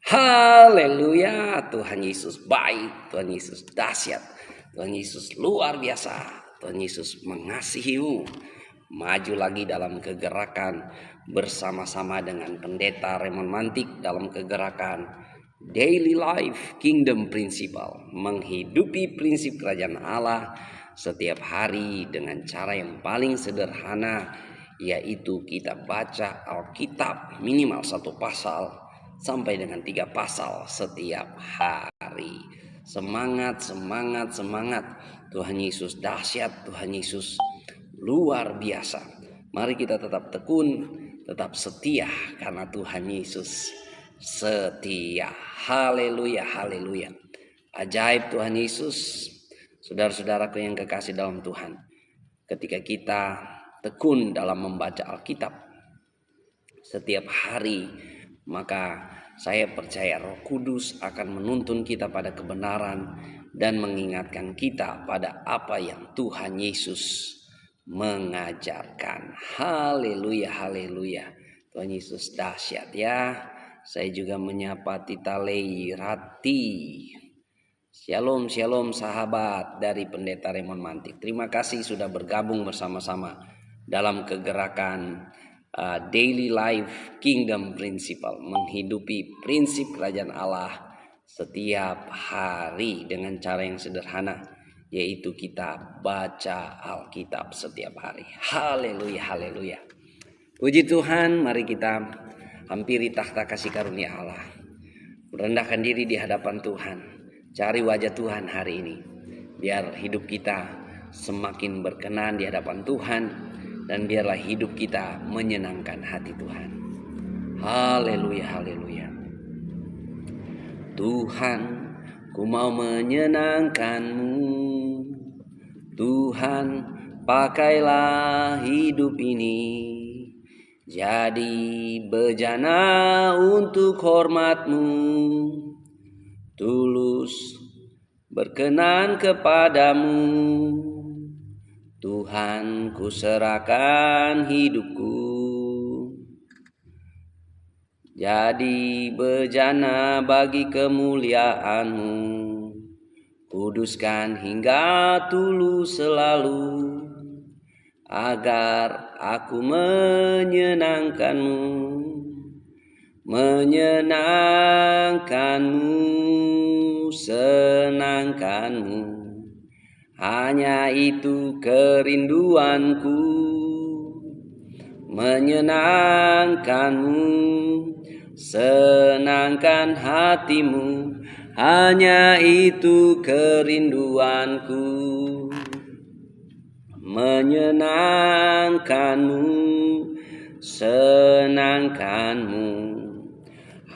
Haleluya, Tuhan Yesus baik, Tuhan Yesus dahsyat, Tuhan Yesus luar biasa, Tuhan Yesus mengasihimu. Maju lagi dalam kegerakan bersama-sama dengan Pendeta Raymond Mantik dalam kegerakan Daily Life Kingdom Principle, menghidupi prinsip kerajaan Allah setiap hari dengan cara yang paling sederhana, yaitu kita baca Alkitab minimal 1 pasal sampai dengan 3 pasal setiap hari. Semangat, semangat, semangat. Tuhan Yesus dahsyat, Tuhan Yesus luar biasa. Mari kita tetap tekun, tetap setia, karena Tuhan Yesus setia. Haleluya, haleluya. Ajaib Tuhan Yesus. Saudara-saudaraku yang kekasih dalam Tuhan, ketika kita tekun dalam membaca Alkitab setiap hari, maka saya percaya Roh Kudus akan menuntun kita pada kebenaran dan mengingatkan kita pada apa yang Tuhan Yesus mengajarkan. Haleluya, haleluya. Tuhan Yesus dahsyat ya. Saya juga menyapa Tita Leirati. Shalom, shalom sahabat dari Pendeta Raymond Mantik. Terima kasih sudah bergabung bersama-sama dalam kegerakan Daily Life Kingdom Principle, menghidupi prinsip kerajaan Allah setiap hari dengan cara yang sederhana, yaitu kita baca Alkitab setiap hari. Haleluya, haleluya. Puji Tuhan, mari kita hampiri tahta kasih karunia Allah. Merendahkan diri di hadapan Tuhan. Cari wajah Tuhan hari ini. Biar hidup kita semakin berkenan di hadapan Tuhan. Dan biarlah hidup kita menyenangkan hati Tuhan. Haleluya, haleluya. Tuhan, ku mau menyenangkan-Mu. Tuhan, pakailah hidup ini jadi bejana untuk hormat-Mu. Tulus berkenan kepadamu. Tuhan, ku serahkan hidupku jadi bejana bagi kemuliaan-Mu. Kuduskan hingga tulus selalu, agar aku menyenangkan-Mu. Menyenangkan-Mu, senangkan-Mu. Hanya itu kerinduanku, menyenangkan-Mu, senangkan hati-Mu. Hanya itu kerinduanku, menyenangkan-Mu, senangkan-Mu.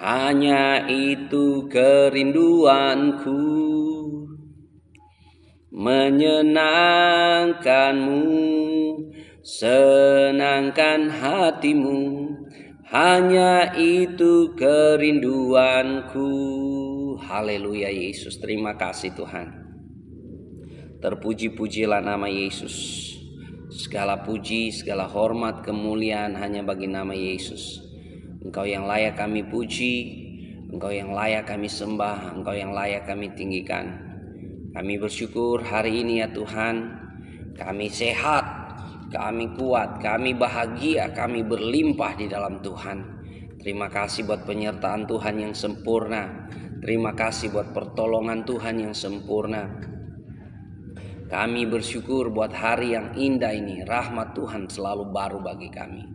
Hanya itu kerinduanku, menyenangkan-Mu, senangkan hati-Mu. Hanya itu kerinduanku. Haleluya Yesus, terima kasih Tuhan. Terpuji-pujilah nama Yesus. Segala puji, segala hormat, kemuliaan hanya bagi nama Yesus. Engkau yang layak kami puji, Engkau yang layak kami sembah, Engkau yang layak kami tinggikan. Kami bersyukur hari ini ya Tuhan, kami sehat, kami kuat, kami bahagia, kami berlimpah di dalam Tuhan. Terima kasih buat penyertaan Tuhan yang sempurna. Terima kasih buat pertolongan Tuhan yang sempurna. Kami bersyukur buat hari yang indah ini. Rahmat Tuhan selalu baru bagi kami.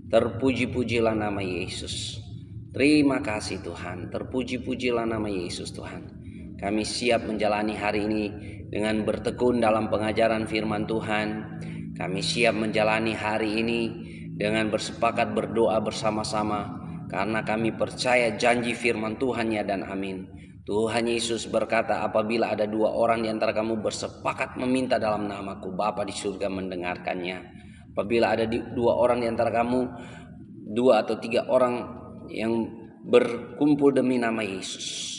Terpuji-pujilah nama Yesus. Terima kasih Tuhan. Terpuji-pujilah nama Yesus Tuhan. Kami siap menjalani hari ini dengan bertekun dalam pengajaran firman Tuhan. Kami siap menjalani hari ini dengan bersepakat berdoa bersama-sama, karena kami percaya janji firman Tuhan ya dan amin. Tuhan Yesus berkata, apabila ada 2 orang di antara kamu bersepakat meminta dalam namaku, Bapa di surga mendengarkannya. Apabila ada 2 orang di antara kamu, 2 atau 3 orang yang berkumpul demi nama Yesus,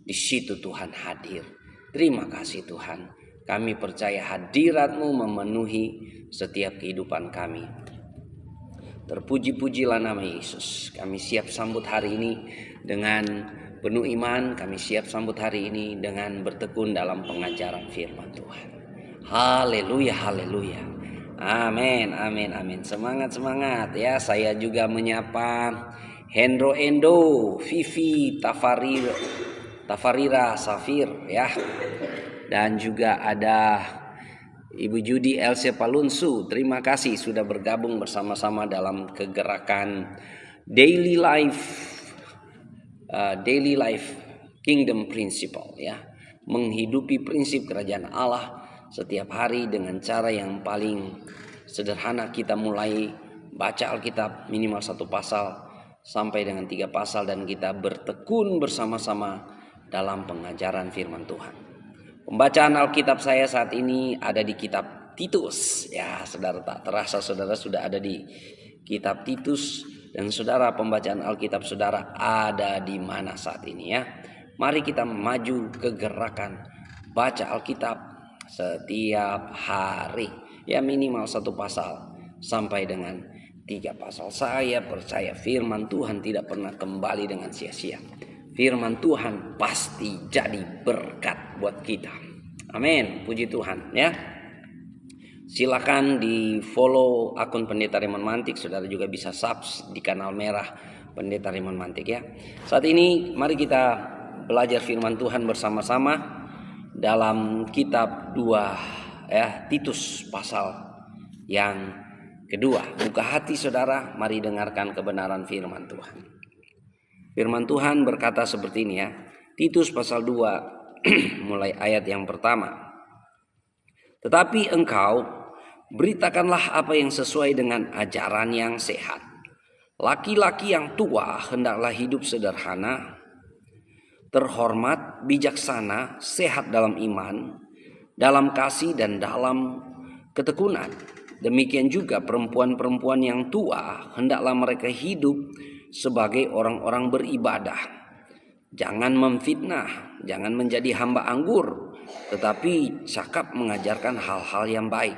di situ Tuhan hadir. Terima kasih Tuhan. Kami percaya hadirat-Mu memenuhi setiap kehidupan kami. Terpuji-pujilah nama Yesus. Kami siap sambut hari ini dengan penuh iman. Kami siap sambut hari ini dengan bertekun dalam pengajaran firman Tuhan. Haleluya, haleluya. Amin, amin, amin. Semangat, semangat ya. Saya juga menyapa Hendro Endo, Vivi, Tafarira, Safir ya. Dan juga ada Ibu Judi Else Palunsu. Terima kasih sudah bergabung bersama-sama dalam kegerakan Daily Life Kingdom Principle ya. Menghidupi prinsip kerajaan Allah setiap hari dengan cara yang paling sederhana. Kita mulai baca Alkitab minimal 1 pasal sampai dengan 3 pasal dan kita bertekun bersama-sama dalam pengajaran firman Tuhan. Pembacaan Alkitab saya saat ini ada di kitab Titus. Ya, saudara, tak terasa saudara sudah ada di kitab Titus. Dan saudara, pembacaan Alkitab saudara ada di mana saat ini ya. Mari kita maju ke gerakan baca Alkitab setiap hari. Ya, minimal 1 pasal sampai dengan 3 pasal. Saya percaya firman Tuhan tidak pernah kembali dengan sia-sia. Firman Tuhan pasti jadi berkat buat kita. Amin, puji Tuhan ya. Silakan di follow akun Pendeta Raymond Mantik. Saudara juga bisa subs di kanal merah Pendeta Raymond Mantik ya. Saat ini mari kita belajar firman Tuhan bersama-sama dalam kitab 2 ya, Titus pasal yang kedua. Buka hati saudara, mari dengarkan kebenaran firman Tuhan. Firman Tuhan berkata seperti ini ya. Titus pasal 2 mulai ayat yang pertama. Tetapi engkau beritakanlah apa yang sesuai dengan ajaran yang sehat. Laki-laki yang tua hendaklah hidup sederhana, terhormat, bijaksana, sehat dalam iman, dalam kasih dan dalam ketekunan. Demikian juga perempuan-perempuan yang tua hendaklah mereka hidup sebagai orang-orang beribadah. Jangan memfitnah, jangan menjadi hamba anggur, tetapi cakap mengajarkan hal-hal yang baik.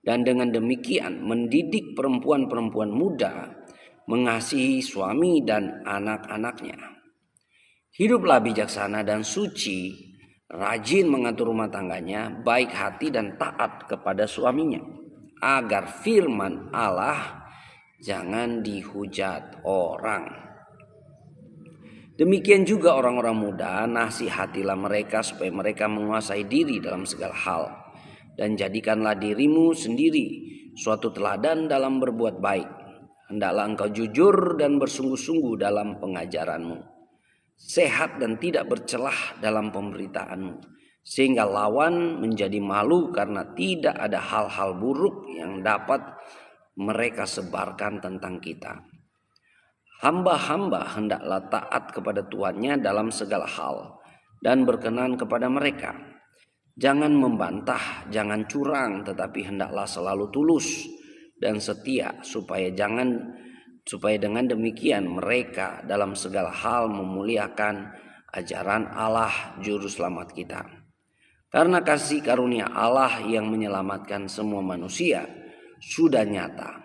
Dan dengan demikian mendidik perempuan-perempuan muda mengasihi suami dan anak-anaknya. Hiduplah bijaksana dan suci, rajin mengatur rumah tangganya, baik hati dan taat kepada suaminya, agar firman Allah jangan dihujat orang. Demikian juga orang-orang muda, nasihatilah mereka supaya mereka menguasai diri dalam segala hal. Dan jadikanlah dirimu sendiri suatu teladan dalam berbuat baik. Hendaklah engkau jujur dan bersungguh-sungguh dalam pengajaranmu, sehat dan tidak bercelah dalam pemberitaanmu, sehingga lawan menjadi malu karena tidak ada hal-hal buruk yang dapat mereka sebarkan tentang kita. Hamba-hamba hendaklah taat kepada tuannya dalam segala hal dan berkenan kepada mereka. Jangan membantah, jangan curang, tetapi hendaklah selalu tulus dan setia, supaya dengan demikian mereka dalam segala hal memuliakan ajaran Allah juru selamat kita. Karena kasih karunia Allah yang menyelamatkan semua manusia sudah nyata.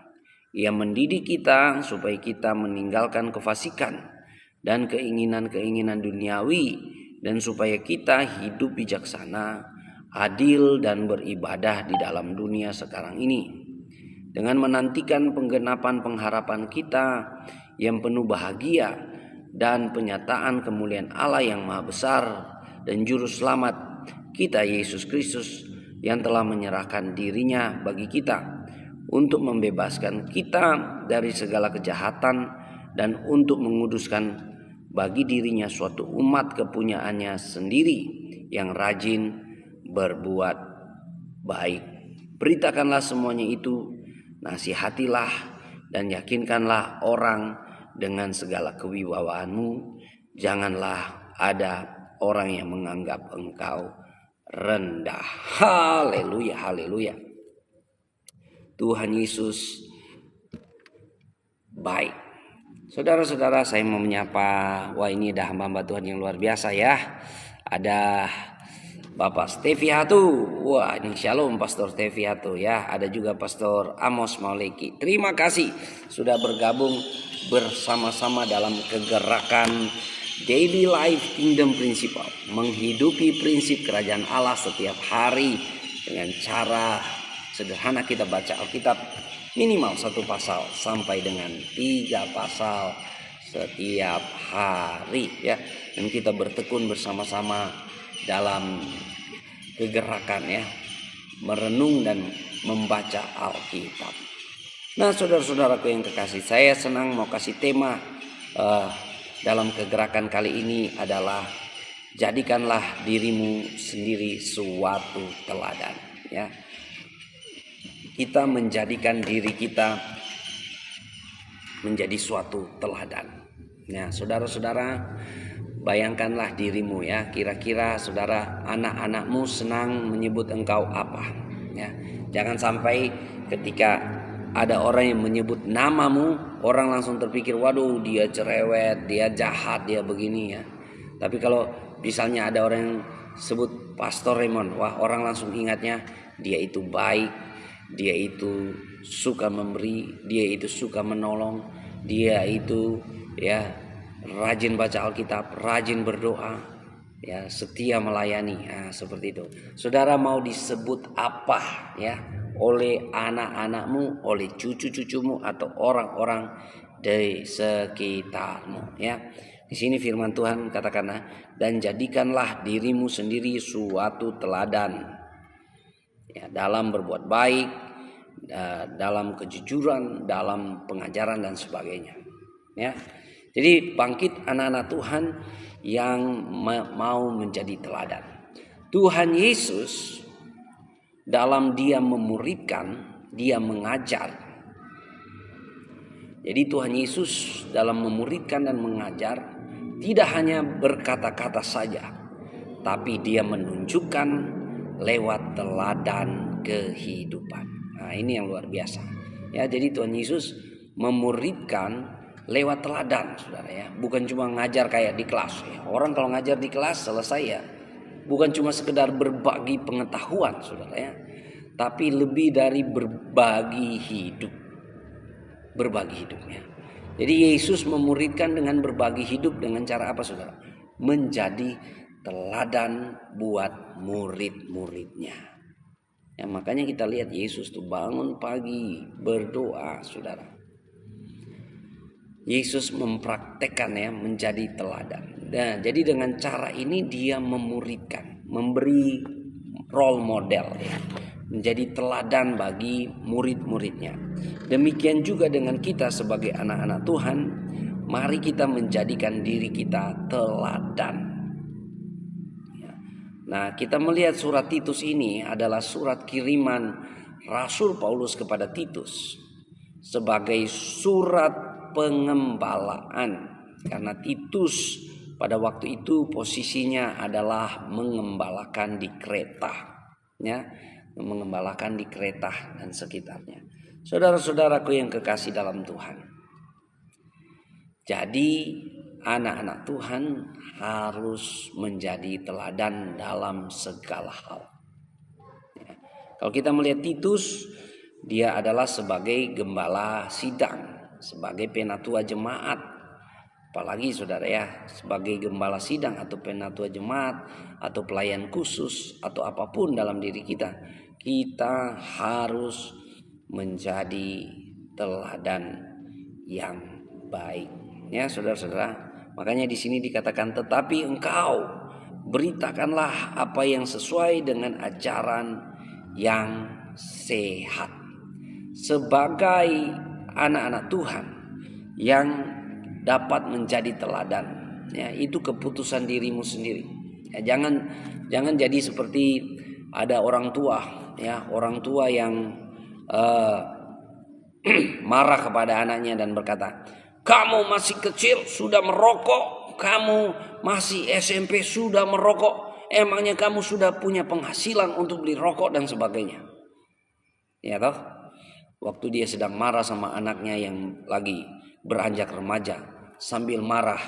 Ia mendidik kita supaya kita meninggalkan kefasikan dan keinginan-keinginan duniawi, dan supaya kita hidup bijaksana, adil dan beribadah di dalam dunia sekarang ini, dengan menantikan penggenapan pengharapan kita yang penuh bahagia dan penyataan kemuliaan Allah yang maha besar dan juru selamat kita Yesus Kristus, yang telah menyerahkan dirinya bagi kita untuk membebaskan kita dari segala kejahatan dan untuk menguduskan bagi dirinya suatu umat kepunyaannya sendiri yang rajin berbuat baik. Beritakanlah semuanya itu, nasihatilah dan yakinkanlah orang dengan segala kewibawaanmu. Janganlah ada orang yang menganggap engkau rendah. Haleluya, haleluya. Tuhan Yesus baik. Saudara-saudara, saya mau menyapa, wah ini ada hamba-hamba Tuhan yang luar biasa ya. Ada Bapak Stevi Hatu. Wah, ini shalom Pastor Stevi Hatu ya. Ada juga Pastor Amos Mauliki. Terima kasih sudah bergabung bersama-sama dalam kegerakan Daily Life Kingdom Principle. Menghidupi prinsip kerajaan Allah setiap hari dengan cara sederhana kita baca Alkitab minimal 1 pasal sampai dengan 3 pasal setiap hari ya. Dan kita bertekun bersama-sama dalam kegerakan ya, merenung dan membaca Alkitab. Nah, saudara-saudaraku yang kekasih, saya senang mau kasih tema dalam kegerakan kali ini adalah jadikanlah dirimu sendiri suatu teladan ya. Kita menjadikan diri kita menjadi suatu teladan. Nah, saudara-saudara, bayangkanlah dirimu ya, kira-kira saudara, anak-anakmu senang menyebut engkau apa ya. Jangan sampai ketika ada orang yang menyebut namamu, orang langsung terpikir, waduh dia cerewet, dia jahat, dia begini ya. Tapi kalau misalnya ada orang yang sebut Pastor Raymond, wah orang langsung ingatnya dia itu baik, dia itu suka memberi, dia itu suka menolong, dia itu ya rajin baca Alkitab, rajin berdoa, ya setia melayani, seperti itu. Saudara mau disebut apa ya oleh anak-anakmu, oleh cucu-cucumu atau orang-orang di sekitarmu ya. Di sini firman Tuhan katakanlah, dan jadikanlah dirimu sendiri suatu teladan ya, dalam berbuat baik, dalam kejujuran, dalam pengajaran dan sebagainya ya. Jadi bangkit anak-anak Tuhan yang mau menjadi teladan. Tuhan Yesus dalam dia memuridkan, dia mengajar. Jadi Tuhan Yesus dalam memuridkan dan mengajar tidak hanya berkata-kata saja, tapi dia menunjukkan lewat teladan kehidupan. Nah, ini yang luar biasa. Ya, jadi Tuhan Yesus memuridkan lewat teladan, saudara ya. Bukan cuma ngajar kayak di kelas ya. Orang kalau ngajar di kelas selesai ya, bukan cuma sekedar berbagi pengetahuan, saudara ya, tapi lebih dari berbagi hidup. Berbagi hidupnya. Jadi Yesus memuridkan dengan berbagi hidup dengan cara apa, saudara? Menjadi teladan buat murid-muridnya. Ya, makanya kita lihat Yesus tuh bangun pagi berdoa, saudara. Yesus mempraktekkan ya menjadi teladan. Nah, jadi dengan cara ini dia memuridkan, memberi role model ya, menjadi teladan bagi murid-muridnya. Demikian juga dengan kita sebagai anak-anak Tuhan, mari kita menjadikan diri kita teladan. Ya. Nah, kita melihat surat Titus ini adalah surat kiriman Rasul Paulus kepada Titus sebagai surat pengembalaan, karena Titus pada waktu itu posisinya adalah mengembalakan di Kreta ya, mengembalakan di Kreta dan sekitarnya. Saudara-saudaraku yang kekasih dalam Tuhan, jadi anak-anak Tuhan harus menjadi teladan dalam segala hal ya. Kalau kita melihat Titus, dia adalah sebagai gembala sidang, sebagai penatua jemaat. Apalagi saudara ya, sebagai gembala sidang atau penatua jemaat atau pelayan khusus atau apapun dalam diri kita, kita harus menjadi teladan yang baik ya, saudara-saudara. Makanya di sini dikatakan, tetapi engkau beritakanlah apa yang sesuai dengan ajaran yang sehat sebagai anak-anak Tuhan yang dapat menjadi teladan ya. Itu keputusan dirimu sendiri ya. Jangan jadi seperti ada orang tua ya, orang tua yang marah kepada anaknya dan berkata, kamu masih kecil sudah merokok, kamu masih SMP sudah merokok, emangnya kamu sudah punya penghasilan untuk beli rokok dan sebagainya ya toh. Waktu dia sedang marah sama anaknya yang lagi beranjak remaja, sambil marah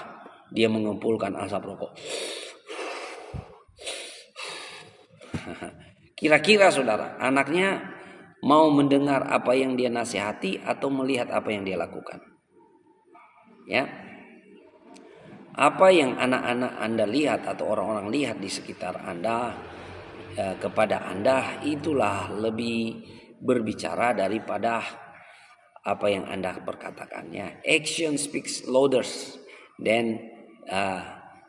dia mengumpulkan asap rokok. Kira-kira saudara, anaknya mau mendengar apa yang dia nasihati atau melihat apa yang dia lakukan? Ya. Apa yang anak-anak Anda lihat atau orang-orang lihat di sekitar Anda kepada Anda, itulah lebih berbicara daripada apa yang Anda perkatakan. Ya. Action speaks louder than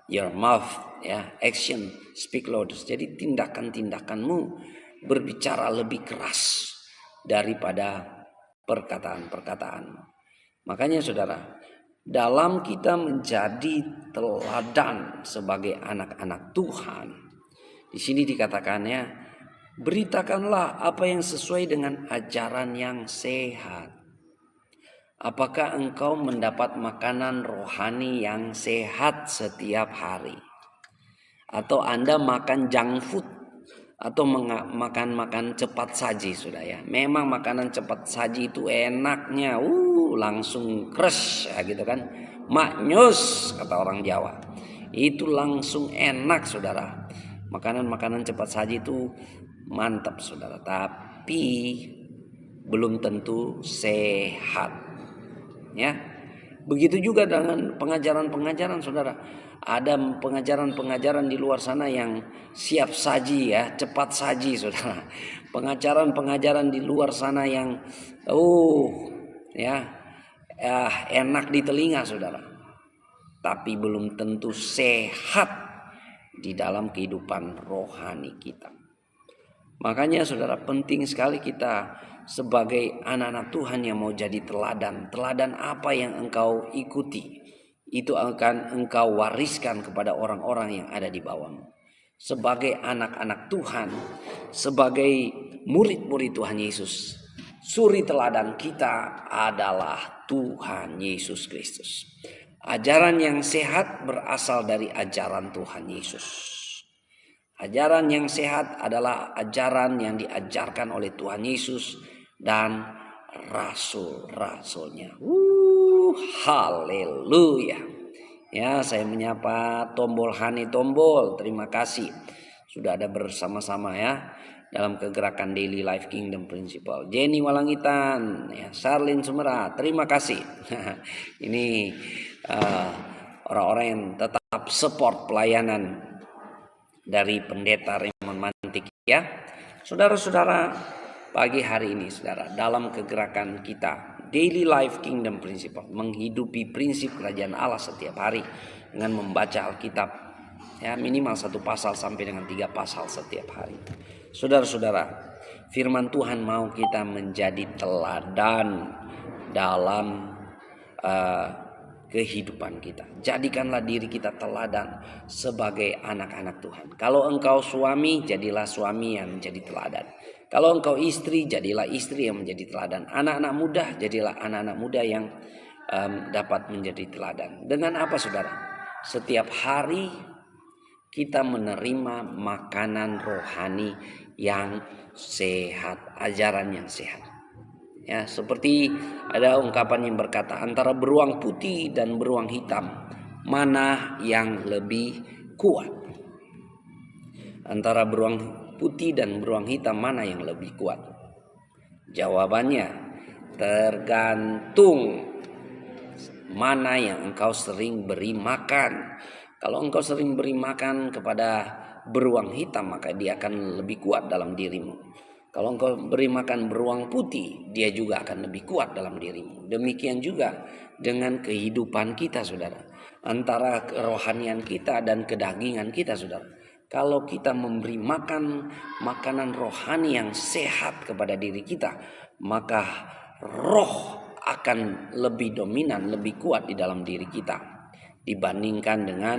your mouth. Ya, action speak louder. Jadi tindakan-tindakanmu berbicara lebih keras daripada perkataan-perkataan. Makanya saudara, dalam kita menjadi teladan sebagai anak-anak Tuhan, di sini dikatakannya, beritakanlah apa yang sesuai dengan ajaran yang sehat. Apakah engkau mendapat makanan rohani yang sehat setiap hari? Atau Anda makan junk food atau makan cepat saji sudah ya. Memang makanan cepat saji itu enaknya langsung crush ya gitu kan. Maknyus kata orang Jawa. Itu langsung enak saudara. Makanan-makanan cepat saji itu mantap saudara, tapi belum tentu sehat. Ya. Begitu juga dengan pengajaran-pengajaran saudara. Ada pengajaran-pengajaran di luar sana yang siap saji ya, cepat saji saudara. Pengajaran-pengajaran di luar sana yang enak di telinga saudara. Tapi belum tentu sehat di dalam kehidupan rohani kita. Makanya saudara, penting sekali kita sebagai anak-anak Tuhan yang mau jadi teladan. Teladan apa yang engkau ikuti, itu akan engkau wariskan kepada orang-orang yang ada di bawahmu. Sebagai anak-anak Tuhan, sebagai murid-murid Tuhan Yesus, suri teladan kita adalah Tuhan Yesus Kristus. Ajaran yang sehat berasal dari ajaran Tuhan Yesus. Ajaran yang sehat adalah ajaran yang diajarkan oleh Tuhan Yesus dan rasul-rasulnya. Haleluya. Ya, saya menyapa tombol Hani Tombol. Terima kasih sudah ada bersama-sama ya dalam kegerakan Daily Life Kingdom Principle. Jenny Walangitan, ya, Sarlin Sumera, terima kasih. Ini orang-orang yang tetap support pelayanan dari Pendeta Raymond Mantik ya. Saudara-saudara, pagi hari ini saudara, dalam kegerakan kita Daily Life Kingdom Principle, menghidupi prinsip kerajaan Allah setiap hari dengan membaca Alkitab ya, minimal 1 pasal sampai dengan 3 pasal setiap hari. Saudara-saudara, firman Tuhan mau kita menjadi teladan dalam kehidupan kita. Jadikanlah diri kita teladan sebagai anak-anak Tuhan. Kalau engkau suami, jadilah suami yang menjadi teladan. Kalau engkau istri, jadilah istri yang menjadi teladan. Anak-anak muda, jadilah anak-anak muda yang dapat menjadi teladan. Dengan apa saudara? Setiap hari kita menerima makanan rohani yang sehat, ajaran yang sehat. Ya, seperti ada ungkapan yang berkata, antara beruang putih dan beruang hitam, mana yang lebih kuat? Antara beruang putih dan beruang hitam, mana yang lebih kuat? Jawabannya, tergantung mana yang engkau sering beri makan. Kalau engkau sering beri makan kepada beruang hitam, maka dia akan lebih kuat dalam dirimu. Kalau engkau beri makan beruang putih, dia juga akan lebih kuat dalam dirimu. Demikian juga dengan kehidupan kita saudara. Antara kerohanian kita dan kedagingan kita saudara. Kalau kita memberi makan makanan rohani yang sehat kepada diri kita, maka roh akan lebih dominan, lebih kuat di dalam diri kita dibandingkan dengan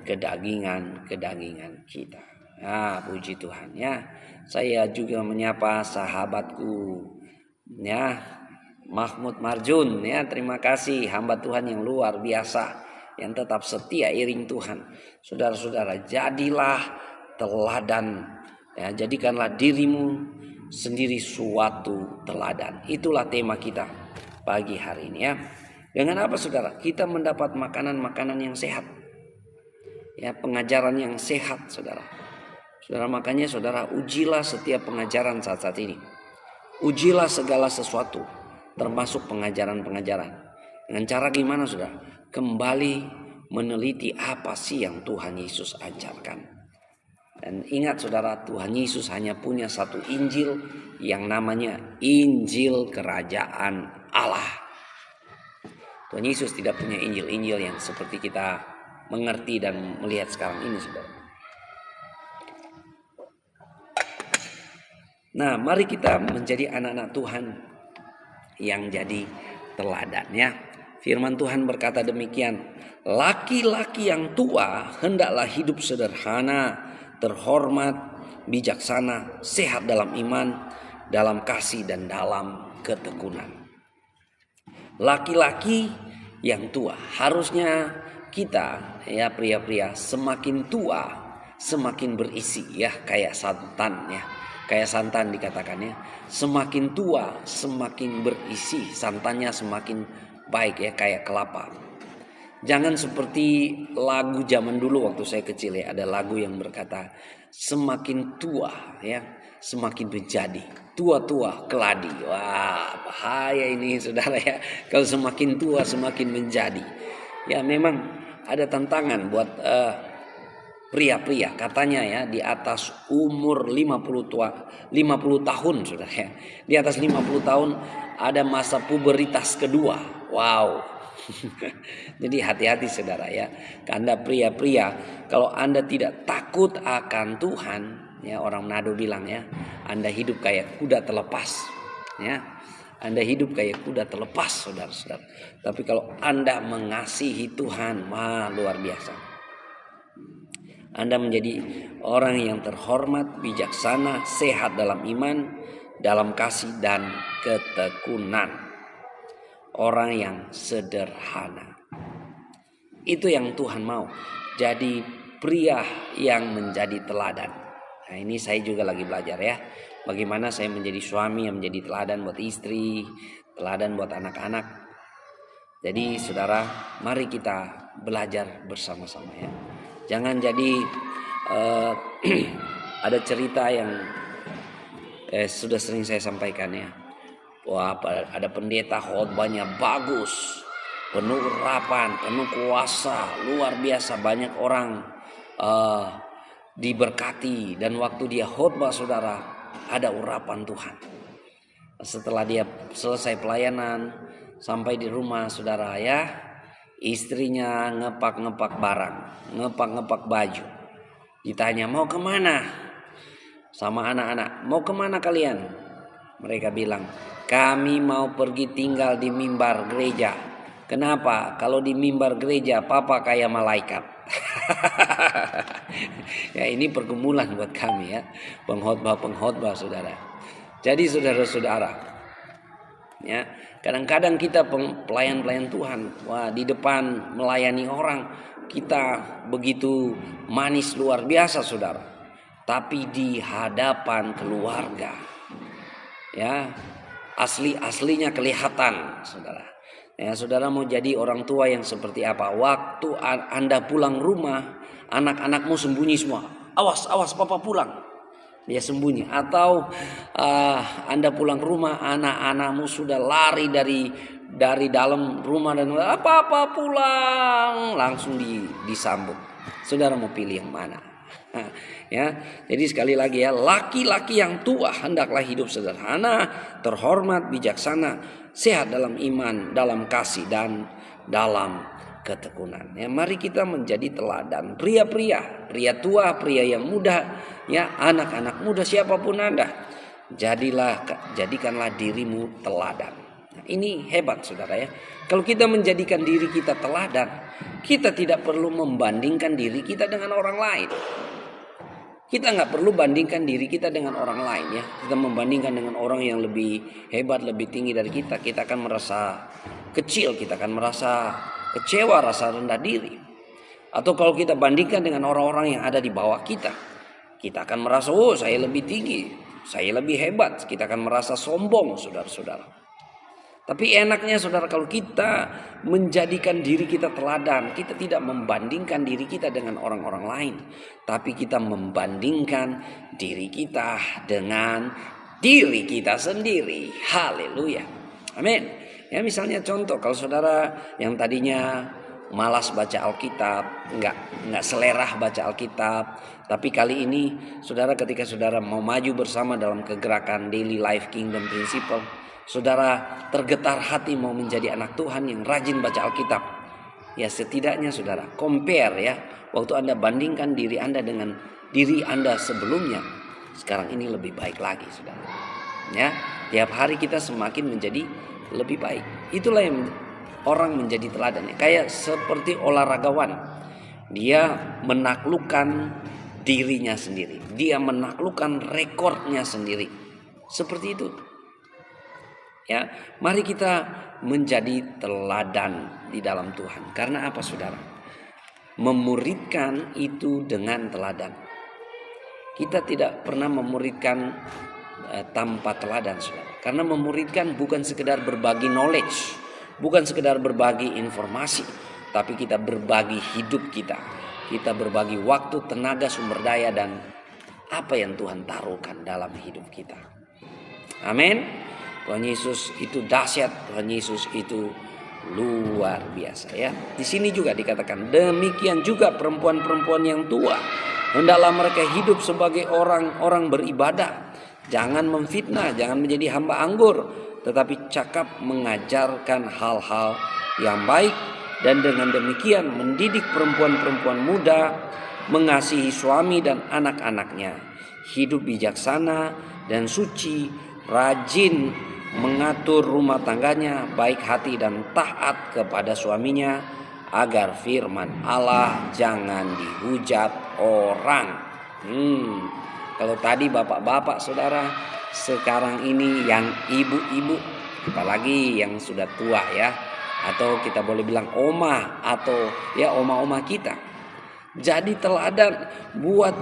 kedagingan kita. Nah, puji Tuhan ya. Saya juga menyapa sahabatku ya, Mahmud Marjun ya, terima kasih hamba Tuhan yang luar biasa yang tetap setia iring Tuhan. Saudara-saudara, jadilah teladan ya, jadikanlah dirimu sendiri suatu teladan. Itulah tema kita pagi hari ini ya. Dengan apa saudara? Kita mendapat makanan-makanan yang sehat. Ya, pengajaran yang sehat saudara. Saudara, makanya saudara ujilah setiap pengajaran saat ini. Ujilah segala sesuatu, termasuk pengajaran-pengajaran. Dengan cara gimana saudara? Kembali meneliti apa sih yang Tuhan Yesus ajarkan. Dan ingat saudara, Tuhan Yesus hanya punya satu Injil yang namanya Injil Kerajaan Allah. Tuhan Yesus tidak punya Injil-Injil yang seperti kita mengerti dan melihat sekarang ini saudara. Nah, mari kita menjadi anak-anak Tuhan yang jadi teladan ya. Firman Tuhan berkata demikian, laki-laki yang tua hendaklah hidup sederhana, terhormat, bijaksana, sehat dalam iman, dalam kasih dan dalam ketekunan. Laki-laki yang tua, harusnya kita ya pria-pria semakin tua semakin berisi ya, kayak santan ya. Kayak santan dikatakannya, semakin tua semakin berisi, santannya semakin baik ya, kayak kelapa. Jangan seperti lagu zaman dulu waktu saya kecil ya, ada lagu yang berkata semakin tua ya semakin menjadi, tua-tua keladi. Wah, bahaya ini saudara ya, kalau semakin tua semakin menjadi. Ya memang ada tantangan buat pria-pria katanya ya, di atas umur 50 tahun sudah ya. Di atas 50 tahun ada masa puberitas kedua. Wow. Jadi hati-hati saudara ya. Anda pria-pria, kalau Anda tidak takut akan Tuhan, ya orang Manado bilang ya, Anda hidup kayak kuda terlepas. Ya. Anda hidup kayak kuda terlepas saudara-saudara. Tapi kalau Anda mengasihi Tuhan, wah luar biasa. Anda menjadi orang yang terhormat, bijaksana, sehat dalam iman, dalam kasih dan ketekunan. Orang yang sederhana. Itu yang Tuhan mau. Jadi pria yang menjadi teladan. Nah ini saya juga lagi belajar ya. Bagaimana saya menjadi suami yang menjadi teladan buat istri, teladan buat anak-anak. Jadi saudara, mari kita belajar bersama-sama ya. Jangan jadi ada cerita yang sudah sering saya sampaikan ya. Wah, ada pendeta khotbahnya bagus, penuh urapan, penuh kuasa, luar biasa, banyak orang diberkati, dan waktu dia khotbah saudara ada urapan Tuhan. Setelah dia selesai pelayanan sampai di rumah saudara ya, istrinya ngepak-ngepak barang, ngepak-ngepak baju. Ditanya mau kemana? Sama anak-anak, mau kemana kalian? Mereka bilang, kami mau pergi tinggal di mimbar gereja. Kenapa? Kalau di mimbar gereja papa kayak malaikat. Ya ini pergumulan buat kami ya, pengkhotbah saudara. Jadi saudara-saudara ya, kadang-kadang kita pelayan-pelayan Tuhan, wah di depan melayani orang kita begitu manis luar biasa saudara. Tapi di hadapan keluarga ya aslinya kelihatan saudara. Ya, saudara mau jadi orang tua yang seperti apa? Waktu Anda pulang rumah, anak-anakmu sembunyi semua. Awas papa pulang. Dia sembunyi. Atau Anda pulang rumah, anak-anakmu sudah lari dari dalam rumah dan apa pulang, langsung disambut. Saudara mau pilih yang mana? Ya, jadi sekali lagi ya, laki-laki yang tua hendaklah hidup sederhana, terhormat, bijaksana, sehat dalam iman, dalam kasih dan dalam ketekunan. Ya, mari kita menjadi teladan pria-pria, pria tua, pria yang muda, ya anak-anak muda siapapun Anda, jadikanlah dirimu teladan. Nah, ini hebat saudara ya. Kalau kita menjadikan diri kita teladan, kita tidak perlu membandingkan diri kita dengan orang lain. Kita nggak perlu bandingkan diri kita dengan orang lain ya. Kita membandingkan dengan orang yang lebih hebat, lebih tinggi dari kita, kita akan merasa kecil, kita akan merasa kecewa, rasa rendah diri. Atau kalau kita bandingkan dengan orang-orang yang ada di bawah kita akan merasa, oh saya lebih tinggi, saya lebih hebat. Kita akan merasa sombong saudara-saudara. Tapi enaknya saudara kalau kita menjadikan diri kita teladan. Kita tidak membandingkan diri kita dengan orang-orang lain. Tapi kita membandingkan diri kita dengan diri kita sendiri. Haleluya. Amin. Ya, misalnya contoh, kalau saudara yang tadinya malas baca Alkitab, nggak selera baca Alkitab, tapi kali ini saudara, ketika saudara mau maju bersama dalam kegerakan Daily Life Kingdom Principle, saudara tergetar hati mau menjadi anak Tuhan yang rajin baca Alkitab. Ya, setidaknya saudara compare ya, waktu Anda bandingkan diri Anda dengan diri Anda sebelumnya, sekarang ini lebih baik lagi saudara. Ya, tiap hari kita semakin menjadi lebih baik. Itulah yang orang menjadi teladan. Kayak seperti olahragawan, dia menaklukkan dirinya sendiri, dia menaklukkan rekornya sendiri. Seperti itu. Ya, mari kita menjadi teladan di dalam Tuhan. Karena apa saudara? Memuridkan itu dengan teladan. Kita tidak pernah memuridkan tanpa teladan saudara. Karena memuridkan bukan sekedar berbagi knowledge, bukan sekedar berbagi informasi, tapi kita berbagi hidup kita. Kita berbagi waktu, tenaga, sumber daya, dan apa yang Tuhan taruhkan dalam hidup kita. Amin. Tuhan Yesus itu dahsyat, Tuhan Yesus itu luar biasa ya. Di sini juga dikatakan, demikian juga perempuan-perempuan yang tua, hendaklah mereka hidup sebagai orang-orang beribadah. Jangan memfitnah, jangan menjadi hamba anggur, tetapi cakap mengajarkan hal-hal yang baik, dan dengan demikian mendidik perempuan-perempuan muda mengasihi suami dan anak-anaknya, hidup bijaksana dan suci, rajin mengatur rumah tangganya, baik hati dan taat kepada suaminya, agar firman Allah jangan dihujat orang. Kalau tadi bapak-bapak saudara, sekarang ini yang ibu-ibu, apalagi yang sudah tua ya, atau kita boleh bilang oma, atau ya oma-oma kita, jadi teladan buat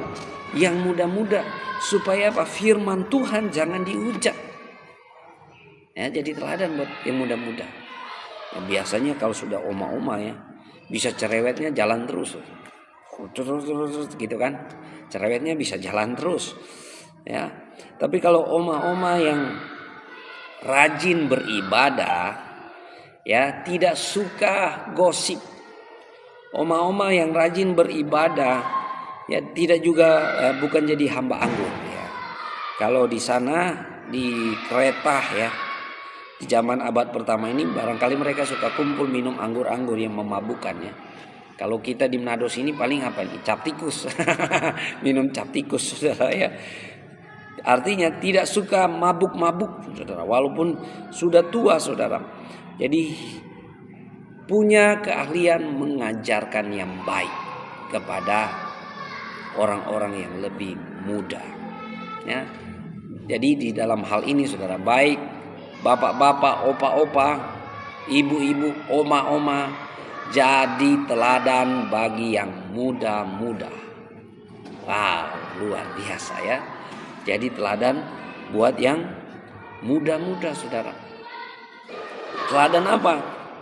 yang muda-muda, supaya apa? Firman Tuhan jangan dihujat ya. Jadi teladan buat yang muda-muda ya. Biasanya kalau sudah oma-oma ya, bisa cerewetnya jalan terus gitu kan, cerewetnya bisa jalan terus ya. Tapi kalau oma-oma yang rajin beribadah ya, tidak suka gosip, oma-oma yang rajin beribadah ya, tidak juga bukan jadi hamba anggur ya. Kalau di sana di Kreta ya, di zaman abad pertama ini, barangkali mereka suka kumpul minum anggur-anggur yang memabukkan ya. Kalau kita di Manado sini paling apa nih? Cap tikus. Minum cap tikus saudara ya. Artinya tidak suka mabuk-mabuk saudara, walaupun sudah tua saudara. Jadi punya keahlian mengajarkan yang baik kepada orang-orang yang lebih muda ya. Jadi di dalam hal ini saudara, baik bapak-bapak, opa-opa, ibu-ibu, oma-oma, jadi teladan bagi yang muda-muda. Wow, luar biasa ya. Jadi teladan buat yang muda-muda saudara. Teladan apa?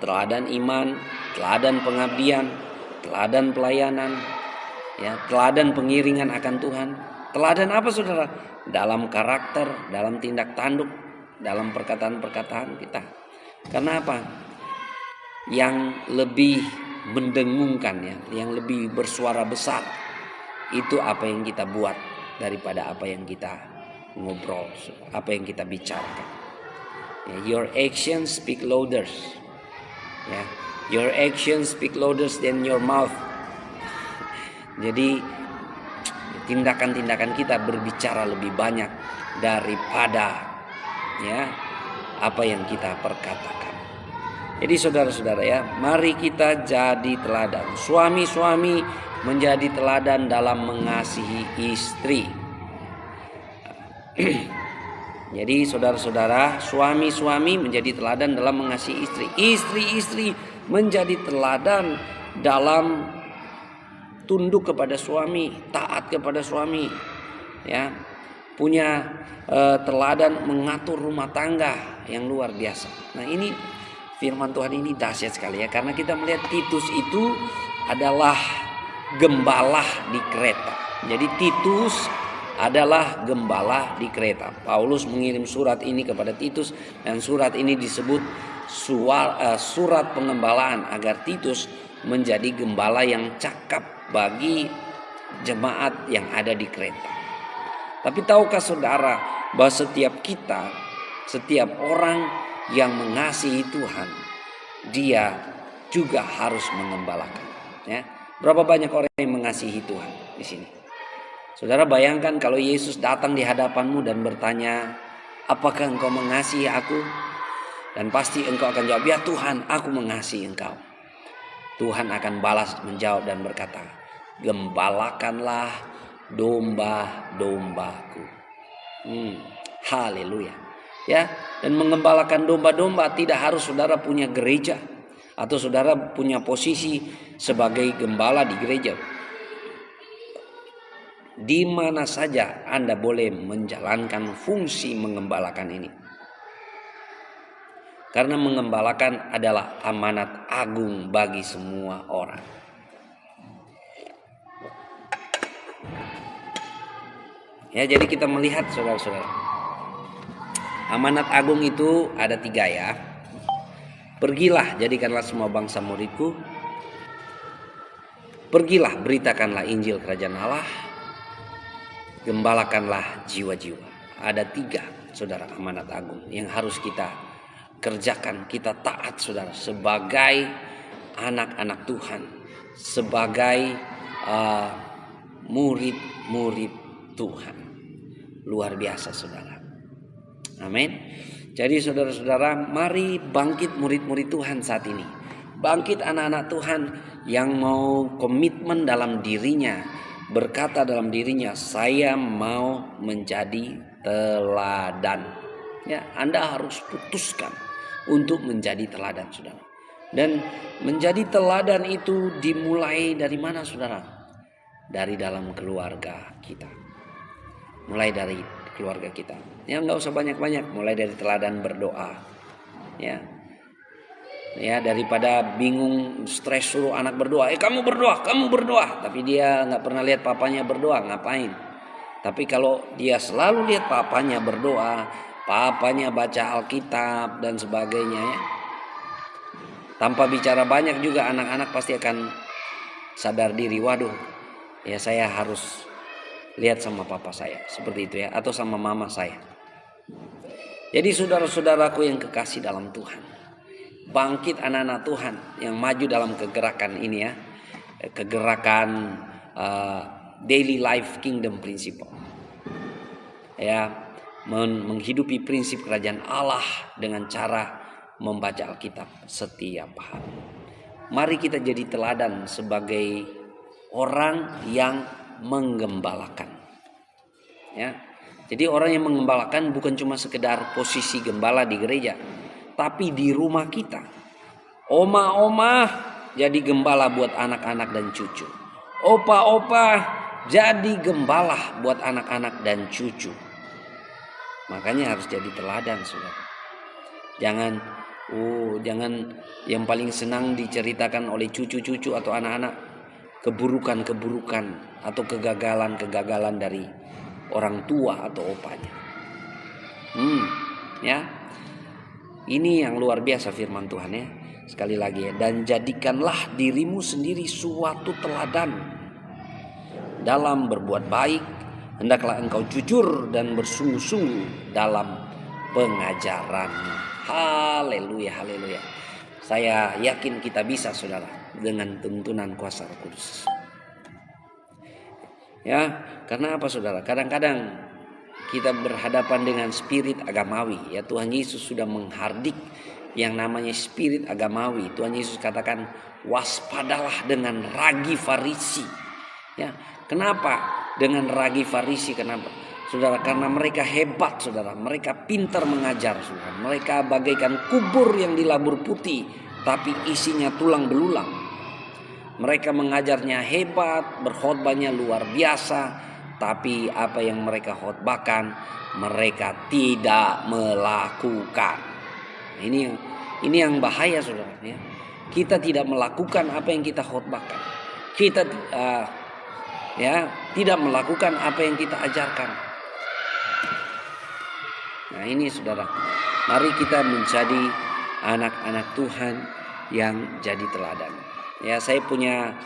Teladan iman, teladan pengabdian, teladan pelayanan ya, teladan pengiringan akan Tuhan. Teladan apa saudara? Dalam karakter, dalam tindak tanduk, dalam perkataan-perkataan kita. Karena apa? Yang lebih mendengungkan ya, yang lebih bersuara besar, itu apa yang kita buat daripada apa yang kita ngobrol, apa yang kita bicarakan. Ya, your actions speak louder. Ya, your actions speak louder than your mouth. Jadi tindakan-tindakan kita berbicara lebih banyak daripada ya apa yang kita perkatakan. Jadi saudara-saudara ya, mari kita jadi teladan. Suami-suami menjadi teladan dalam mengasihi istri. Jadi saudara-saudara, suami-suami menjadi teladan dalam mengasihi istri. Istri-istri menjadi teladan dalam tunduk kepada suami, taat kepada suami. Ya. punya teladan mengatur rumah tangga yang luar biasa. Nah, ini firman Tuhan ini dahsyat sekali ya, karena kita melihat Titus itu adalah gembala di Kreta. Jadi Titus adalah gembala di Kreta. Paulus mengirim surat ini kepada Titus, dan surat ini disebut surat pengembalaan agar Titus menjadi gembala yang cakap bagi jemaat yang ada di Kreta. Tapi tahukah saudara bahwa setiap kita, setiap orang yang mengasihi Tuhan, dia juga harus mengembalakan. Ya, berapa banyak orang yang mengasihi Tuhan di sini? Saudara bayangkan kalau Yesus datang di hadapanmu dan bertanya, apakah engkau mengasihi aku? Dan pasti engkau akan jawab, ya Tuhan, aku mengasihi engkau. Tuhan akan balas menjawab dan berkata, gembalakanlah domba-dombaku. Haleluya. Ya, dan mengembalakan domba-domba tidak harus saudara punya gereja atau saudara punya posisi sebagai gembala di gereja. Di mana saja Anda boleh menjalankan fungsi mengembalakan ini. Karena mengembalakan adalah amanat agung bagi semua orang. Ya, jadi kita melihat saudara-saudara, amanat agung itu ada 3 ya. Pergilah, jadikanlah semua bangsa muridku. Pergilah, beritakanlah Injil Kerajaan Allah. Gembalakanlah jiwa-jiwa. Ada 3 saudara amanat agung yang harus kita kerjakan. Kita taat saudara sebagai anak-anak Tuhan, sebagai murid-murid Tuhan. Luar biasa saudara. Amin. Jadi saudara-saudara, mari bangkit murid-murid Tuhan saat ini. Bangkit anak-anak Tuhan yang mau komitmen dalam dirinya, berkata dalam dirinya, saya mau menjadi teladan. Ya, Anda harus putuskan untuk menjadi teladan, saudara. Dan menjadi teladan itu dimulai dari mana, saudara? Dari dalam keluarga kita. Mulai dari keluarga kita. Ya, nggak usah banyak-banyak. Mulai dari teladan berdoa. Ya, daripada bingung, stres suruh anak berdoa. Kamu berdoa. Tapi dia nggak pernah lihat papanya berdoa, ngapain? Tapi kalau dia selalu lihat papanya berdoa, papanya baca Alkitab dan sebagainya, ya, tanpa bicara banyak juga anak-anak pasti akan sadar diri. Waduh, ya saya harus lihat sama papa saya, seperti itu ya, atau sama mama saya. Jadi saudara-saudaraku yang kekasih dalam Tuhan, bangkit anak-anak Tuhan yang maju dalam kegerakan ini ya, kegerakan daily life kingdom principle. Ya, menghidupi prinsip kerajaan Allah dengan cara membaca Alkitab setiap hari. Mari kita jadi teladan sebagai orang yang menggembalakan. Ya. Jadi orang yang menggembalakan bukan cuma sekedar posisi gembala di gereja, tapi di rumah kita. Oma-oma jadi gembala buat anak-anak dan cucu. Opa-opa jadi gembala buat anak-anak dan cucu. Makanya harus jadi teladan, saudara. Jangan yang paling senang diceritakan oleh cucu-cucu atau anak-anak keburukan-keburukan atau kegagalan-kegagalan dari orang tua atau opanya. Ya. Ini yang luar biasa firman Tuhan ya. Sekali lagi ya, dan jadikanlah dirimu sendiri suatu teladan dalam berbuat baik. Hendaklah engkau jujur dan bersungguh-sungguh dalam pengajaran. Haleluya, haleluya. Saya yakin kita bisa, saudara, dengan tuntunan kuasa Roh Kudus. Ya, karena apa, saudara? Kadang-kadang kita berhadapan dengan spirit agamawi. Ya, Tuhan Yesus sudah menghardik yang namanya spirit agamawi. Tuhan Yesus katakan, waspadalah dengan ragi Farisi. Ya, kenapa dengan ragi Farisi? Kenapa, saudara? Karena mereka hebat, saudara. Mereka pintar mengajar, saudara. Mereka bagaikan kubur yang dilabur putih, tapi isinya tulang belulang. Mereka mengajarnya hebat, berkhotbahnya luar biasa, tapi apa yang mereka khotbahkan mereka tidak melakukan. Ini yang bahaya, saudara. Ya. Kita tidak melakukan apa yang kita khotbahkan. Kita tidak melakukan apa yang kita ajarkan. Nah ini saudara, mari kita menjadi anak-anak Tuhan yang jadi teladan. Ya, saya punya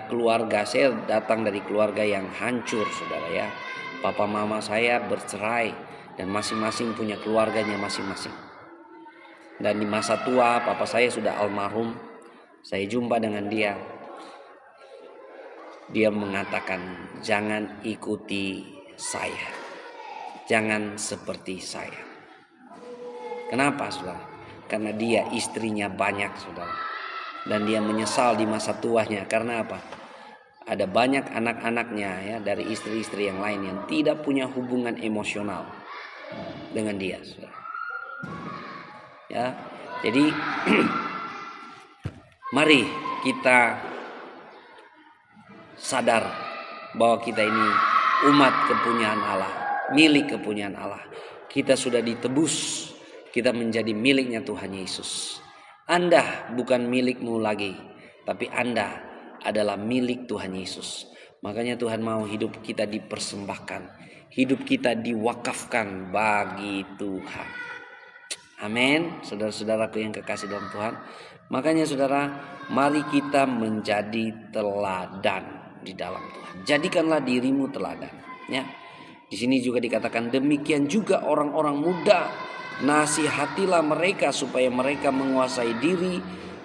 keluarga, saya datang dari keluarga yang hancur, saudara ya. Papa mama saya bercerai dan masing-masing punya keluarganya masing-masing. Dan di masa tua papa saya sudah almarhum. Saya jumpa dengan dia. Dia mengatakan, jangan ikuti saya, jangan seperti saya. Kenapa, saudara? Karena dia istrinya banyak, saudara. Dan dia menyesal di masa tuanya. Karena apa? Ada banyak anak-anaknya ya, dari istri-istri yang lain yang tidak punya hubungan emosional dengan dia, saudara. Ya, jadi mari kita sadar bahwa kita ini umat kepunyaan Allah, milik kepunyaan Allah. Kita sudah ditebus, kita menjadi miliknya Tuhan Yesus. Anda bukan milikmu lagi, tapi Anda adalah milik Tuhan Yesus. Makanya Tuhan mau hidup kita dipersembahkan, hidup kita diwakafkan bagi Tuhan. Amin, saudara-saudaraku yang kekasih dalam Tuhan. Makanya saudara, mari kita menjadi teladan di dalam Tuhan. Jadikanlah dirimu teladan. Ya, di sini juga dikatakan demikian juga orang-orang muda. Nasihatilah mereka supaya mereka menguasai diri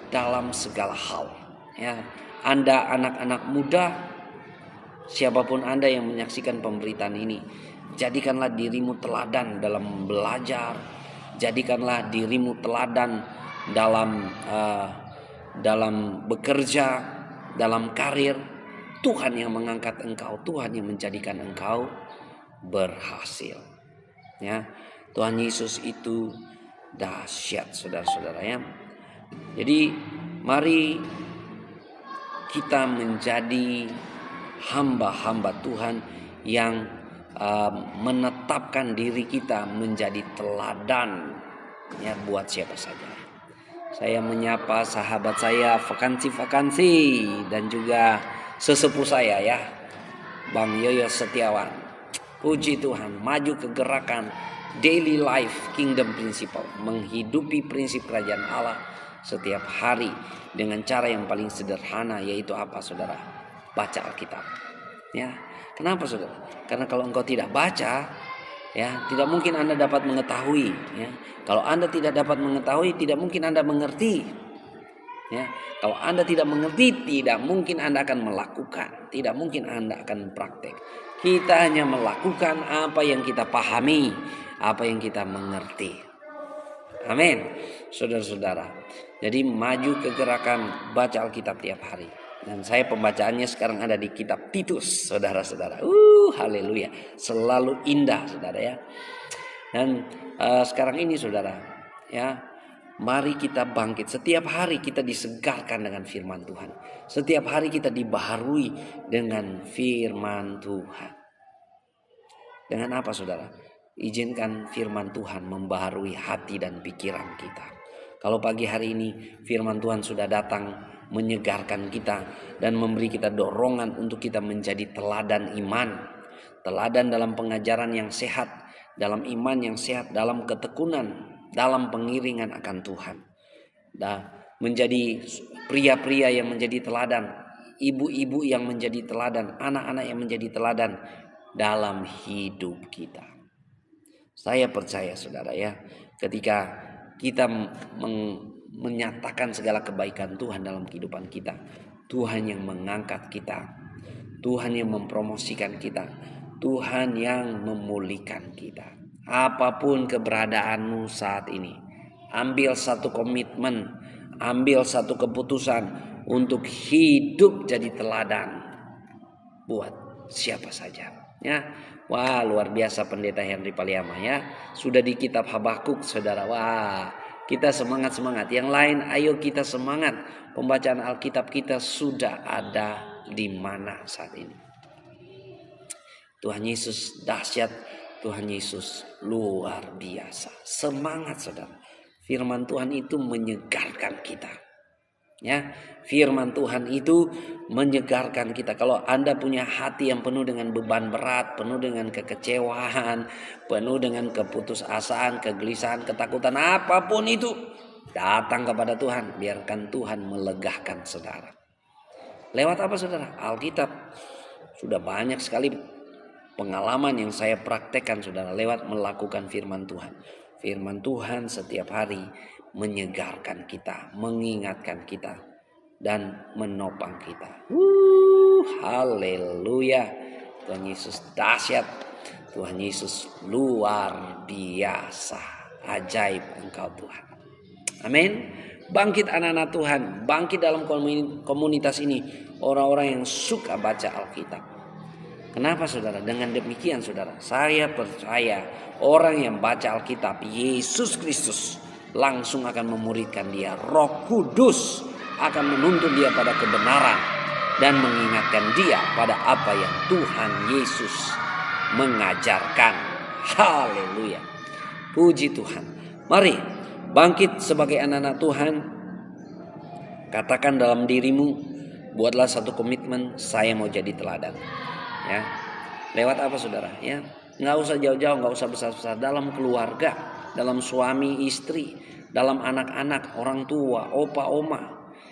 dalam segala hal. Ya, Anda anak-anak muda, siapapun Anda yang menyaksikan pemberitaan ini, jadikanlah dirimu teladan dalam belajar, jadikanlah dirimu teladan dalam bekerja, dalam karir. Tuhan yang mengangkat engkau, Tuhan yang menjadikan engkau berhasil. Ya. Tuhan Yesus itu dahsyat, saudara-saudara ya. Jadi mari kita menjadi hamba-hamba Tuhan yang menetapkan diri kita menjadi teladan ya buat siapa saja. Saya menyapa sahabat saya vakansi dan juga sesepuh saya ya, Bang Yoyo Setiawan. Puji Tuhan, maju ke gerakan Daily Life Kingdom Principle, menghidupi prinsip kerajaan Allah setiap hari dengan cara yang paling sederhana, yaitu apa, saudara? Baca Alkitab. Ya, kenapa, saudara? Karena kalau engkau tidak baca, ya, tidak mungkin Anda dapat mengetahui. Ya, kalau Anda tidak dapat mengetahui, tidak mungkin Anda mengerti. Ya, kalau Anda tidak mengerti, tidak mungkin Anda akan melakukan, tidak mungkin Anda akan praktek. Kita hanya melakukan apa yang kita pahami, apa yang kita mengerti. Amin, saudara-saudara. Jadi maju ke gerakan baca Alkitab tiap hari. Dan saya pembacaannya sekarang ada di kitab Titus, saudara-saudara. Haleluya, selalu indah, saudara ya. Dan sekarang ini, saudara, ya, mari kita bangkit. Setiap hari kita disegarkan dengan firman Tuhan. Setiap hari kita dibaharui dengan firman Tuhan. Dengan apa, saudara? Izinkan firman Tuhan membaharui hati dan pikiran kita. Kalau pagi hari ini firman Tuhan sudah datang menyegarkan kita dan memberi kita dorongan untuk kita menjadi teladan iman. Teladan dalam pengajaran yang sehat, dalam iman yang sehat, dalam ketekunan, dalam pengiringan akan Tuhan. Dan menjadi pria-pria yang menjadi teladan, ibu-ibu yang menjadi teladan, anak-anak yang menjadi teladan dalam hidup kita. Saya percaya, saudara ya, ketika kita menyatakan segala kebaikan Tuhan dalam kehidupan kita, Tuhan yang mengangkat kita, Tuhan yang mempromosikan kita, Tuhan yang memulihkan kita. Apapun keberadaanmu saat ini, ambil satu komitmen, ambil satu keputusan untuk hidup jadi teladan buat siapa saja. Ya, wah, luar biasa Pendeta Henry Paliama ya. Sudah di kitab Habakuk, saudara. Wah, kita semangat. Yang lain, ayo kita semangat. Pembacaan Alkitab kita sudah ada di mana saat ini? Tuhan Yesus dahsyat, Tuhan Yesus luar biasa. Semangat saudara. Firman Tuhan itu menyegarkan kita. Ya, firman Tuhan itu menyegarkan kita. Kalau Anda punya hati yang penuh dengan beban berat, penuh dengan kekecewaan, penuh dengan keputusasaan, kegelisahan, ketakutan, apapun itu, datang kepada Tuhan. Biarkan Tuhan melegakan saudara. Lewat apa saudara? Alkitab. Sudah banyak sekali pengalaman yang saya praktekkan saudara lewat melakukan firman Tuhan. Firman Tuhan setiap hari menyegarkan kita, mengingatkan kita, dan menopang kita. Haleluya. Tuhan Yesus dahsyat. Tuhan Yesus luar biasa. Ajaib Engkau Tuhan. Amin. Bangkit anak-anak Tuhan. Bangkit dalam komunitas ini. Orang-orang yang suka baca Alkitab. Kenapa saudara? Dengan demikian saudara, saya percaya orang yang baca Alkitab, Yesus Kristus langsung akan memuridkan dia. Roh Kudus akan menuntun dia pada kebenaran dan mengingatkan dia pada apa yang Tuhan Yesus mengajarkan. Haleluya. Puji Tuhan. Mari bangkit sebagai anak-anak Tuhan. Katakan dalam dirimu, buatlah satu komitmen, saya mau jadi teladan. Ya, lewat apa saudara? Ya, nggak usah jauh-jauh, nggak usah besar-besar. Dalam keluarga, dalam suami istri, dalam anak-anak, orang tua, opa oma.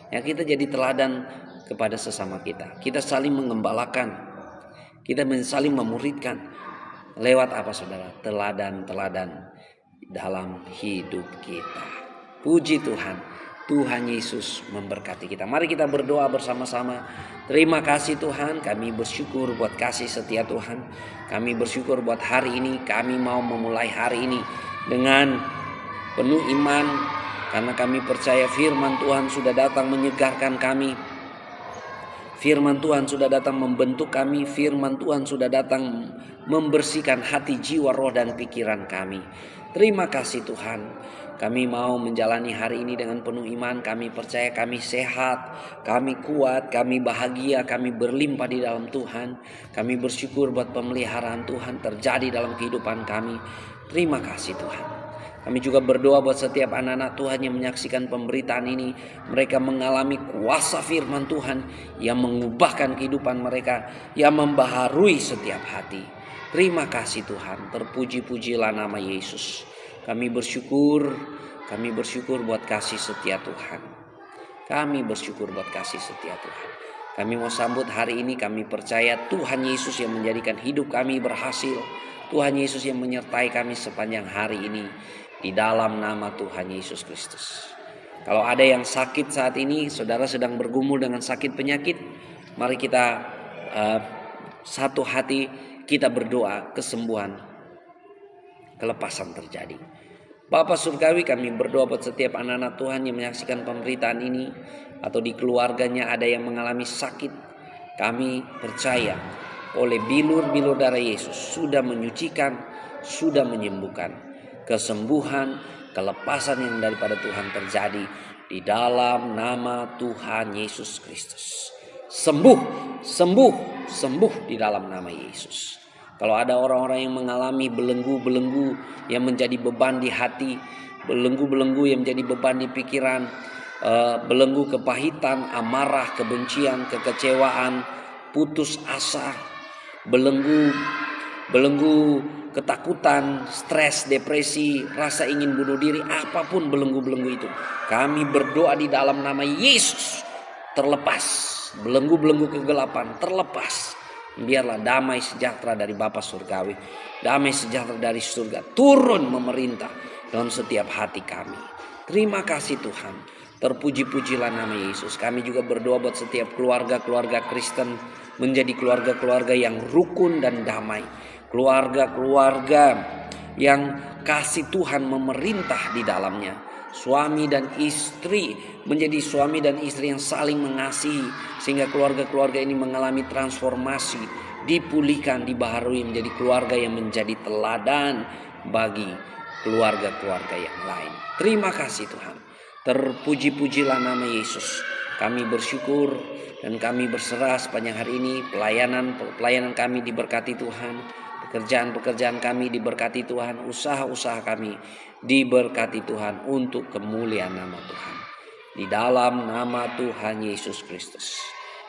Ya, kita jadi teladan kepada sesama kita. Kita saling mengembalakan, kita saling memuridkan. Lewat apa saudara? Teladan-teladan dalam hidup kita. Puji Tuhan. Tuhan Yesus memberkati kita. Mari kita berdoa bersama-sama. Terima kasih Tuhan, kami bersyukur buat kasih setia Tuhan. Kami bersyukur buat hari ini. Kami mau memulai hari ini dengan penuh iman, karena kami percaya firman Tuhan sudah datang menyegarkan kami. Firman Tuhan sudah datang membentuk kami. Firman Tuhan sudah datang membersihkan hati, jiwa, roh, dan pikiran kami. Terima kasih Tuhan. Kami mau menjalani hari ini dengan penuh iman. Kami percaya kami sehat, kami kuat, kami bahagia, kami berlimpah di dalam Tuhan. Kami bersyukur buat pemeliharaan Tuhan terjadi dalam kehidupan kami. Terima kasih Tuhan. Kami juga berdoa buat setiap anak-anak Tuhan yang menyaksikan pemberitaan ini. Mereka mengalami kuasa firman Tuhan yang mengubahkan kehidupan mereka, yang membaharui setiap hati. Terima kasih Tuhan. Terpuji-pujilah nama Yesus. Kami bersyukur buat kasih setia Tuhan. Kami bersyukur buat kasih setia Tuhan. Kami mau sambut hari ini, kami percaya Tuhan Yesus yang menjadikan hidup kami berhasil. Tuhan Yesus yang menyertai kami sepanjang hari ini. Di dalam nama Tuhan Yesus Kristus. Kalau ada yang sakit saat ini, saudara sedang bergumul dengan sakit penyakit, mari kita satu hati kita berdoa kesembuhan, kelepasan terjadi. Bapa Surgawi, kami berdoa buat setiap anak-anak Tuhan yang menyaksikan pemberitaan ini, atau di keluarganya ada yang mengalami sakit. Kami percaya oleh bilur-bilur darah Yesus sudah menyucikan, sudah menyembuhkan. Kesembuhan, kelepasan yang daripada Tuhan terjadi di dalam nama Tuhan Yesus Kristus. Sembuh di dalam nama Yesus. Kalau ada orang-orang yang mengalami belenggu-belenggu yang menjadi beban di hati, belenggu-belenggu yang menjadi beban di pikiran, belenggu kepahitan, amarah, kebencian, kekecewaan, putus asa, belenggu ketakutan, stres, depresi, rasa ingin bunuh diri, apapun belenggu-belenggu itu, kami berdoa di dalam nama Yesus, terlepas. Belenggu-belenggu kegelapan terlepas. Biarlah damai sejahtera dari Bapa Surgawi, damai sejahtera dari surga turun memerintah dalam setiap hati kami. Terima kasih Tuhan. Terpuji-pujilah nama Yesus. Kami juga berdoa buat setiap keluarga-keluarga Kristen menjadi keluarga-keluarga yang rukun dan damai. Keluarga-keluarga yang kasih Tuhan memerintah di dalamnya. Suami dan istri menjadi suami dan istri yang saling mengasihi, sehingga keluarga-keluarga ini mengalami transformasi, dipulihkan, dibaharui menjadi keluarga yang menjadi teladan bagi keluarga-keluarga yang lain. Terima kasih Tuhan. Terpuji-pujilah nama Yesus. Kami bersyukur Dan kami berserah sepanjang hari ini, pelayanan kami diberkati Tuhan, pekerjaan kami diberkati Tuhan, usaha-usaha kami diberkati Tuhan untuk kemuliaan nama Tuhan. Di dalam nama Tuhan Yesus Kristus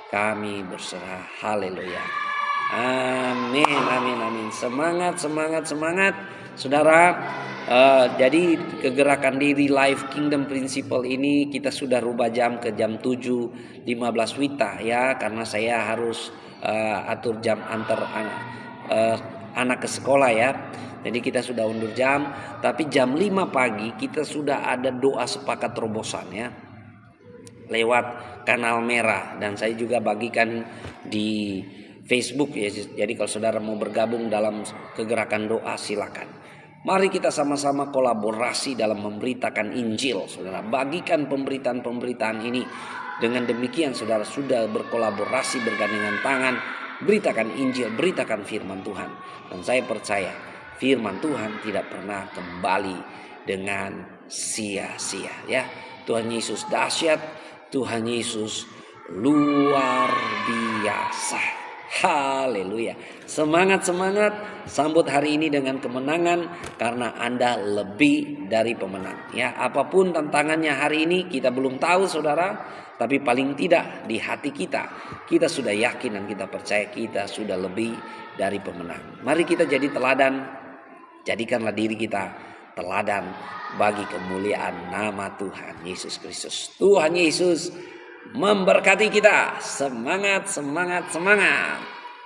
kami berserah. Haleluya. Amin, amin, amin. Semangat, semangat, semangat, saudara. Jadi kegerakan diri Life Kingdom Principle ini kita sudah rubah jam ke jam 7.15 Wita ya, karena saya harus atur jam antar anak ke sekolah ya. Jadi kita sudah undur jam, tapi jam 5 pagi kita sudah ada doa sepakat terobosan ya, lewat kanal merah, dan saya juga bagikan di Facebook ya. Jadi kalau saudara mau bergabung dalam kegerakan doa, silakan. Mari kita sama-sama kolaborasi dalam memberitakan Injil. Saudara, bagikan pemberitaan-pemberitaan ini. Dengan demikian saudara sudah berkolaborasi, bergandengan tangan, beritakan Injil, beritakan firman Tuhan. Dan saya percaya firman Tuhan tidak pernah kembali dengan sia-sia ya. Tuhan Yesus dahsyat, Tuhan Yesus luar biasa. Haleluya. Semangat, semangat. Sambut hari ini dengan kemenangan, karena Anda lebih dari pemenang ya. Apapun tantangannya hari ini kita belum tahu saudara, tapi paling tidak di hati kita sudah yakin dan kita percaya kita sudah lebih dari pemenang. Mari kita jadi teladan. Jadikanlah diri kita teladan bagi kemuliaan nama Tuhan Yesus Kristus. Tuhan Yesus memberkati kita. Semangat, semangat, semangat.